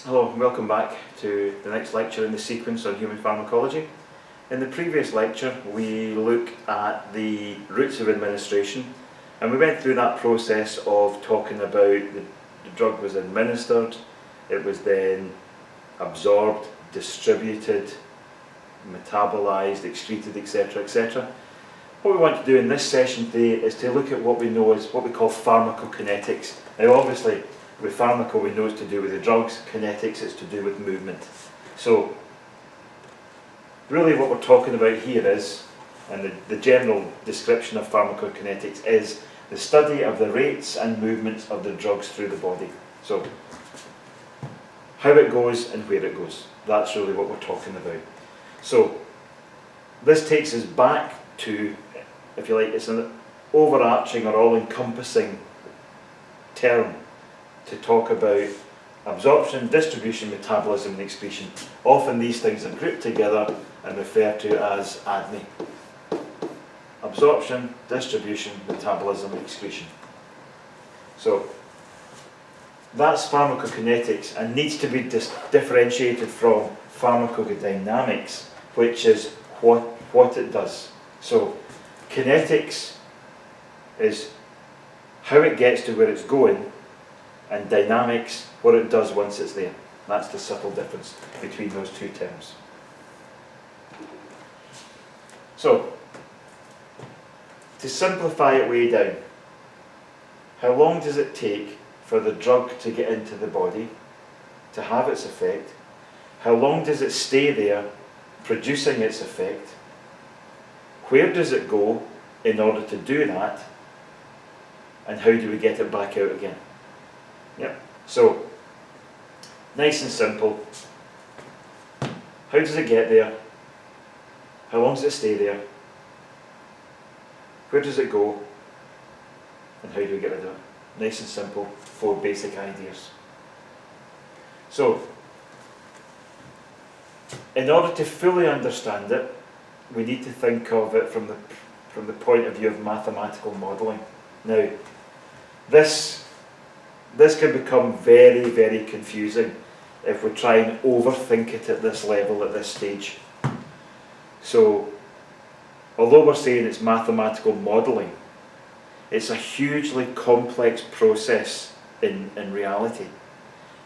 Hello and welcome back to the next lecture in the sequence on human pharmacology. In the previous lecture we looked at the routes of administration and we went through that process of talking about the drug was administered, it was then absorbed, distributed, metabolized, excreted, etc. etc. What we want to do in this session today is to look at what we know as what we call pharmacokinetics. Now obviously with pharmaco we know it's to do with the drugs, kinetics it's to do with movement. So really what we're talking about here is, and the general description of pharmacokinetics is the study of the rates and movements of the drugs through the body. So how it goes and where it goes. That's really what we're talking about. So this takes us back to, if you like, it's an overarching or all-encompassing term to talk about absorption, distribution, metabolism and excretion. Often these things are grouped together and referred to as ADME. Absorption, distribution, metabolism, excretion. So that's pharmacokinetics and needs to be differentiated from pharmacodynamics, which is what it does. So kinetics is how it gets to where it's going, and dynamics, what it does once it's there. That's the subtle difference between those two terms. So, to simplify it way down, how long does it take for the drug to get into the body, to have its effect? How long does it stay there, producing its effect? Where does it go in order to do that? And how do we get it back out again? Yep. So, nice and simple. How does it get there? How long does it stay there? Where does it go? And how do we get rid of it? Nice and simple, 4 basic ideas. So, in order to fully understand it, we need to think of it from the point of view of mathematical modelling. Now, this can become very, very confusing if we try and overthink it at this level, at this stage. So, although we're saying it's mathematical modelling, it's a hugely complex process in reality.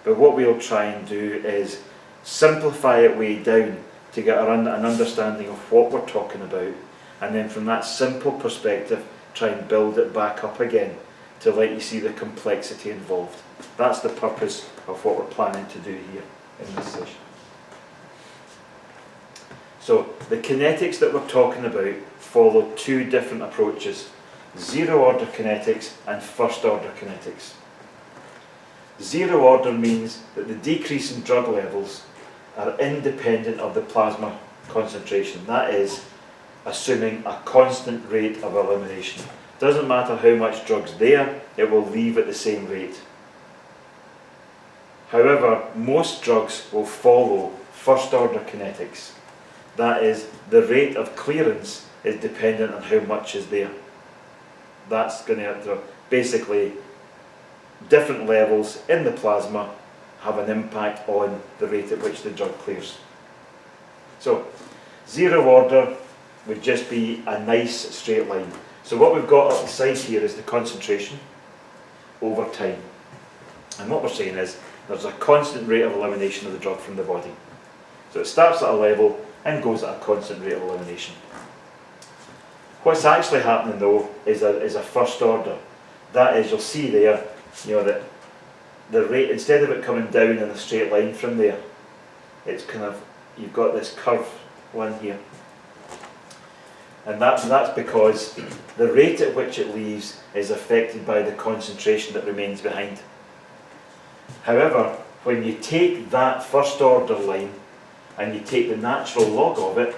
But what we'll try and do is simplify it way down to get an understanding of what we're talking about, and then from that simple perspective try and build it back up again to let you see the complexity involved. That's the purpose of what we're planning to do here in this session. So the kinetics that we're talking about follow 2 different approaches: zero order kinetics and first order kinetics. Zero order means that the decrease in drug levels are independent of the plasma concentration. That is, assuming a constant rate of elimination. Doesn't matter how much drug's there, it will leave at the same rate. However, most drugs will follow first order kinetics. That is, the rate of clearance is dependent on how much is there. That's going to basically, different levels in the plasma have an impact on the rate at which the drug clears. So, zero order would just be a nice straight line. So what we've got up the side here is the concentration over time. And what we're saying is there's a constant rate of elimination of the drug from the body. So it starts at a level and goes at a constant rate of elimination. What's actually happening though is a first order. That is, you'll see there, that the rate, instead of it coming down in a straight line from there, it's kind of, you've got this curve one here. And that's because the rate at which it leaves is affected by the concentration that remains behind. However, when you take that first order line and you take the natural log of it,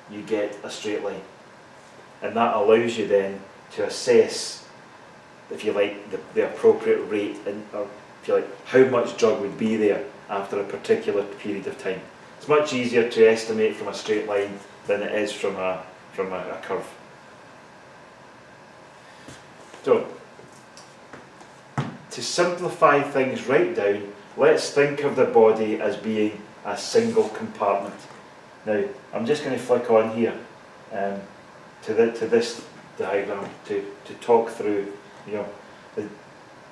you get a straight line. And that allows you then to assess, if you like, the appropriate rate, or if you like, how much drug would be there after a particular period of time. It's much easier to estimate from a straight line than it is from a curve. So, to simplify things right down, let's think of the body as being a single compartment. Now, I'm just going to flick on here to this diagram to talk through, you know,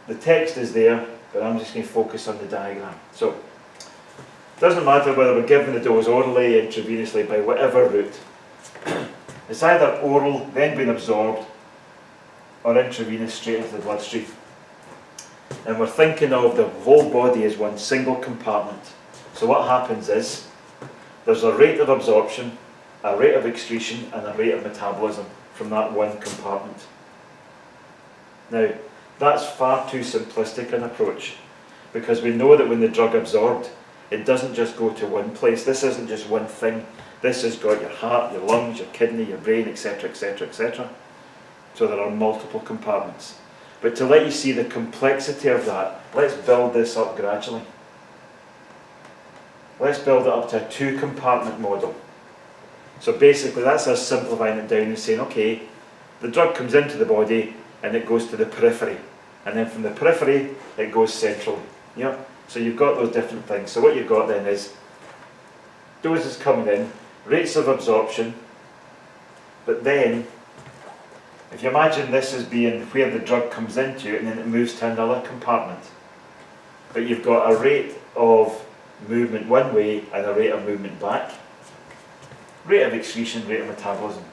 the text is there, but I'm just going to focus on the diagram. So, it doesn't matter whether we're given the dose orally, intravenously, by whatever route. It's either oral, then being absorbed, or intravenous straight into the bloodstream. And we're thinking of the whole body as one single compartment. So what happens is, there's a rate of absorption, a rate of excretion, and a rate of metabolism from that one compartment. Now, that's far too simplistic an approach, because we know that when the drug absorbed, it doesn't just go to one place. This isn't just one thing. This has got your heart, your lungs, your kidney, your brain, etc., etc., etc. So there are multiple compartments. But to let you see the complexity of that, let's build this up gradually. Let's build it up to a two-compartment model. So basically that's us simplifying it down and saying, okay, the drug comes into the body and it goes to the periphery. And then from the periphery, it goes centrally. Yeah? So you've got those different things. So what you've got then is doses coming in, rates of absorption, but then if you imagine this as being where the drug comes into and then it moves to another compartment, but you've got a rate of movement one way and a rate of movement back, rate of excretion, rate of metabolism.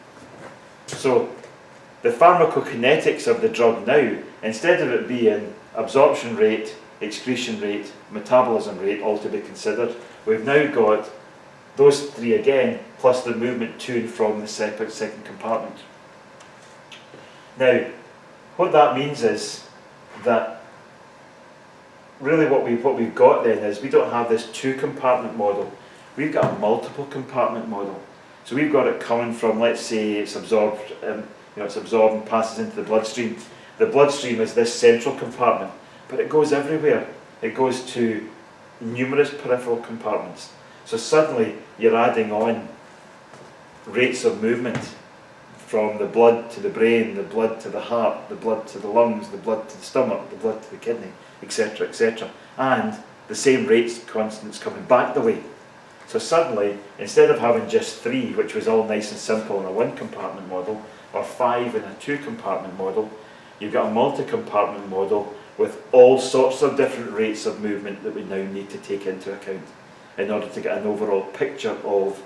So the pharmacokinetics of the drug now, instead of it being absorption rate, excretion rate, metabolism rate all to be considered, we've now got those three again, plus the movement to and from the second compartment. Now, what that means is that really what we've got then is we don't have this two-compartment model. We've got a multiple compartment model. So we've got it coming from, let's say, it's absorbed, it's absorbed and passes into the bloodstream. The bloodstream is this central compartment, but it goes everywhere. It goes to numerous peripheral compartments. So suddenly you're adding on rates of movement from the blood to the brain, the blood to the heart, the blood to the lungs, the blood to the stomach, the blood to the kidney, etc., etc. And the same rates constants coming back the way. So suddenly, instead of having just three, which was all nice and simple in a one-compartment model, or five in a two-compartment model, you've got a multi-compartment model with all sorts of different rates of movement that we now need to take into account in order to get an overall picture of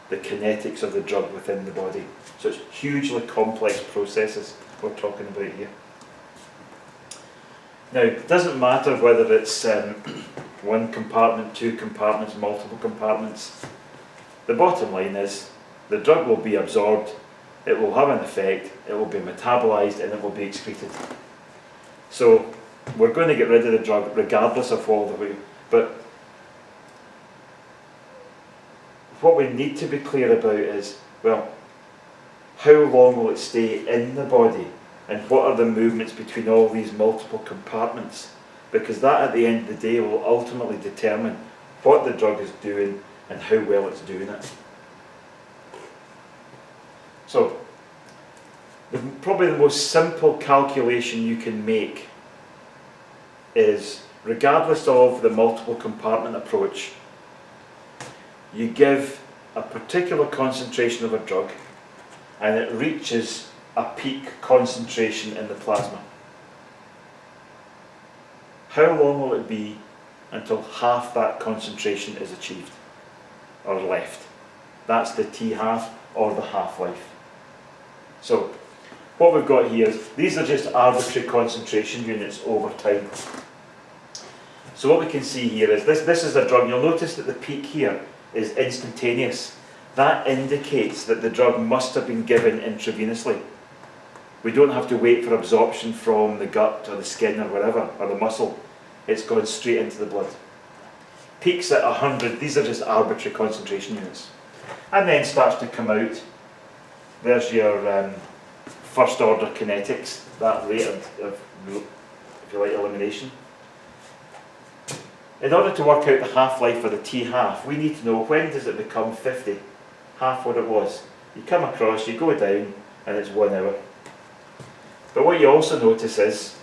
the kinetics of the drug within the body. So it's hugely complex processes we're talking about here. Now, it doesn't matter whether it's one compartment, two compartments, multiple compartments. The bottom line is the drug will be absorbed, it will have an effect, it will be metabolized, and it will be excreted. So we're going to get rid of the drug regardless of all the way. But what we need to be clear about is, well, how long will it stay in the body, and what are the movements between all these multiple compartments? Because that at the end of the day will ultimately determine what the drug is doing and how well it's doing it. So, probably the most simple calculation you can make is, regardless of the multiple compartment approach, you give a particular concentration of a drug and it reaches a peak concentration in the plasma. How long will it be until half that concentration is achieved or left? That's the T-half or the half-life. So what we've got here is, these are just arbitrary concentration units over time. So what we can see here is, this is a drug. You'll notice that the peak here is instantaneous. That indicates that the drug must have been given intravenously. We don't have to wait for absorption from the gut or the skin or wherever, or the muscle. It's gone straight into the blood. Peaks at 100, these are just arbitrary concentration units. And then starts to come out. There's your first order kinetics, that rate of, if you like, elimination. In order to work out the half-life for the T-half, we need to know, when does it become 50? Half what it was. You come across, you go down, and it's 1 hour. But what you also notice is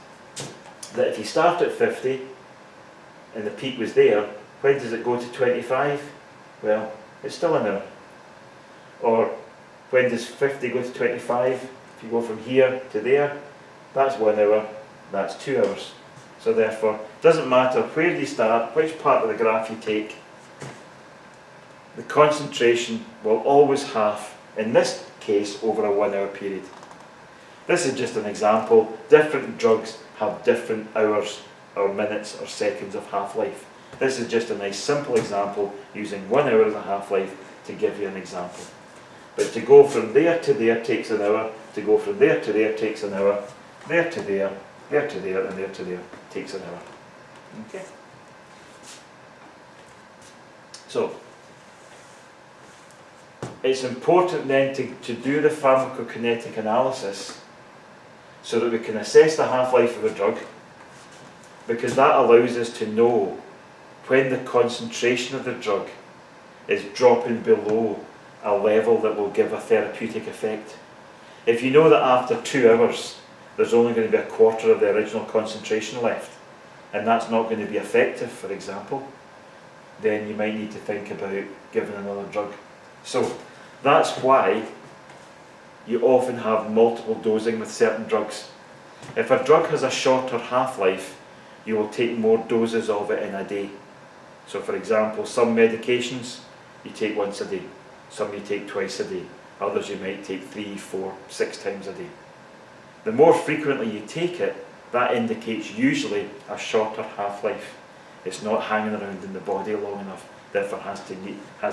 that if you start at 50, and the peak was there, when does it go to 25? Well, it's still an hour. Or when does 50 go to 25? If you go from here to there, that's 1 hour, that's 2 hours. So therefore, it doesn't matter where you start, which part of the graph you take, the concentration will always halve, in this case, over a 1 hour period. This is just an example. Different drugs have different hours or minutes or seconds of half-life. This is just a nice simple example using 1 hour as a half-life to give you an example. But to go from there to there takes an hour, to go from there to there takes an hour, there to there, there to there, and there to there takes an hour. Okay. So, it's important then to do the pharmacokinetic analysis so that we can assess the half-life of a drug, because that allows us to know when the concentration of the drug is dropping below a level that will give a therapeutic effect. If you know that after 2 hours there's only going to be a quarter of the original concentration left, and that's not going to be effective, for example, then you might need to think about giving another drug. So that's why you often have multiple dosing with certain drugs. If a drug has a shorter half-life, you will take more doses of it in a day. So for example, some medications you take once a day, some you take twice a day, others you might take 3, 4, 6 times a day. The more frequently you take it, that indicates usually a shorter half-life. It's not hanging around in the body long enough, therefore has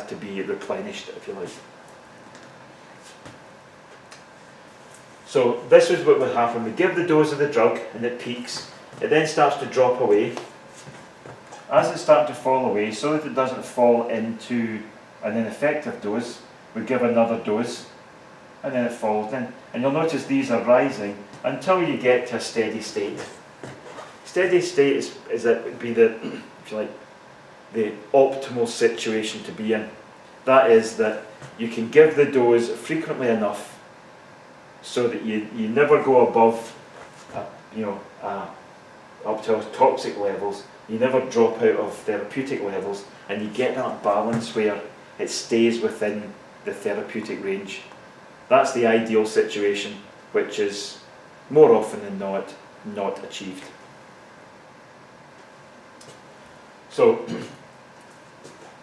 to be replenished, if you like. So this is what would happen. We give the dose of the drug and it peaks. It then starts to drop away. As it starts to fall away, so that it doesn't fall into an ineffective dose, we give another dose and then it falls in. And you'll notice these are rising until you get to a steady state. Steady state would be the, if you like, the optimal situation to be in. That is that you can give the dose frequently enough so that you never go above, up to toxic levels, you never drop out of therapeutic levels, and you get that balance where it stays within the therapeutic range. That's the ideal situation, which is more often than not achieved. So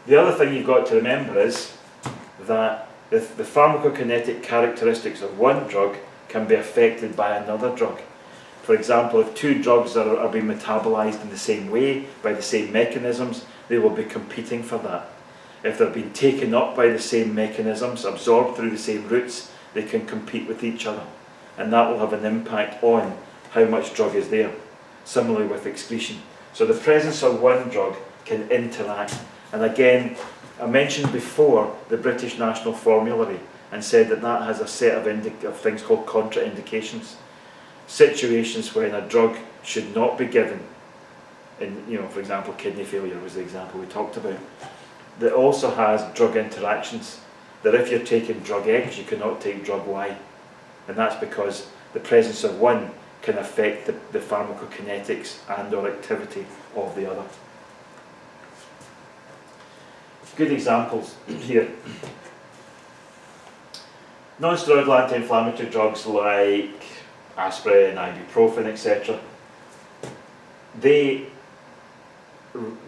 the other thing you've got to remember is that the pharmacokinetic characteristics of one drug can be affected by another drug. For example, if two drugs are being metabolized in the same way, by the same mechanisms, they will be competing for that. If they're being taken up by the same mechanisms, absorbed through the same routes, they can compete with each other. And that will have an impact on how much drug is there. Similarly with excretion. So the presence of one drug can interact. And again, I mentioned before the British National Formulary and said that that has a set of things called contraindications. Situations when a drug should not be given, for example, kidney failure was the example we talked about. That also has drug interactions, that if you're taking drug X, you cannot take drug Y. And that's because the presence of one can affect the pharmacokinetics and or activity of the other. Good examples here. Non-steroidal anti-inflammatory drugs like aspirin, ibuprofen, etc. They've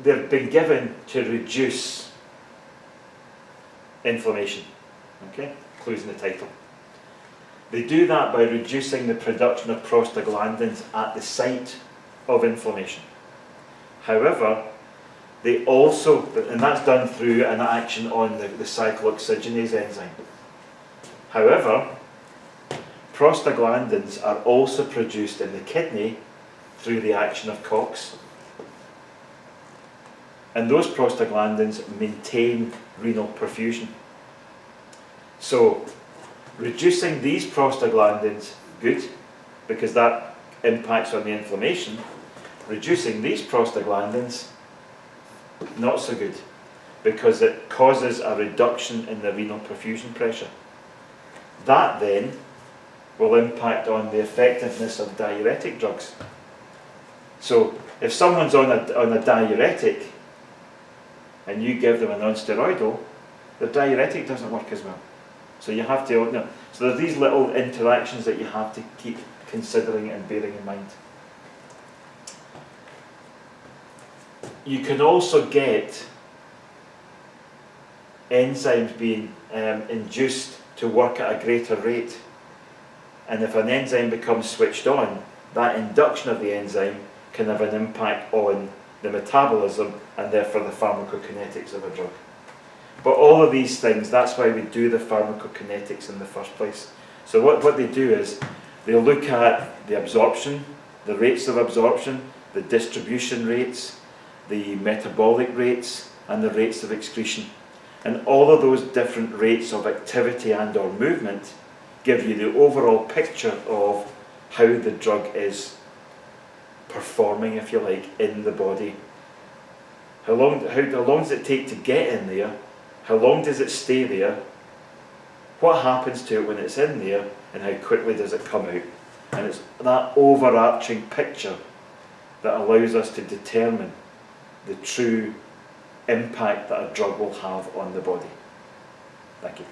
been given to reduce inflammation. Okay, clues in the title. They do that by reducing the production of prostaglandins at the site of inflammation. However, they also, and that's done through an action on the cyclooxygenase enzyme. However, prostaglandins are also produced in the kidney through the action of COX. And those prostaglandins maintain renal perfusion. So, reducing these prostaglandins, good, because that impacts on the inflammation. Reducing these prostaglandins, not so good, because it causes a reduction in the renal perfusion pressure. That then will impact on the effectiveness of diuretic drugs. So if someone's on a diuretic and you give them a non-steroidal, the diuretic doesn't work as well. So you have to, so there's these little interactions that you have to keep considering and bearing in mind. You can also get enzymes being induced to work at a greater rate. And if an enzyme becomes switched on, that induction of the enzyme can have an impact on the metabolism and therefore the pharmacokinetics of a drug. But all of these things, that's why we do the pharmacokinetics in the first place. So what they do is, they'll look at the absorption, the rates of absorption, the distribution rates, the metabolic rates, and the rates of excretion. And all of those different rates of activity and or movement give you the overall picture of how the drug is performing, if you like, in the body. How long does it take to get in there? How long does it stay there? What happens to it when it's in there? And how quickly does it come out? And it's that overarching picture that allows us to determine the true impact that a drug will have on the body. Thank you.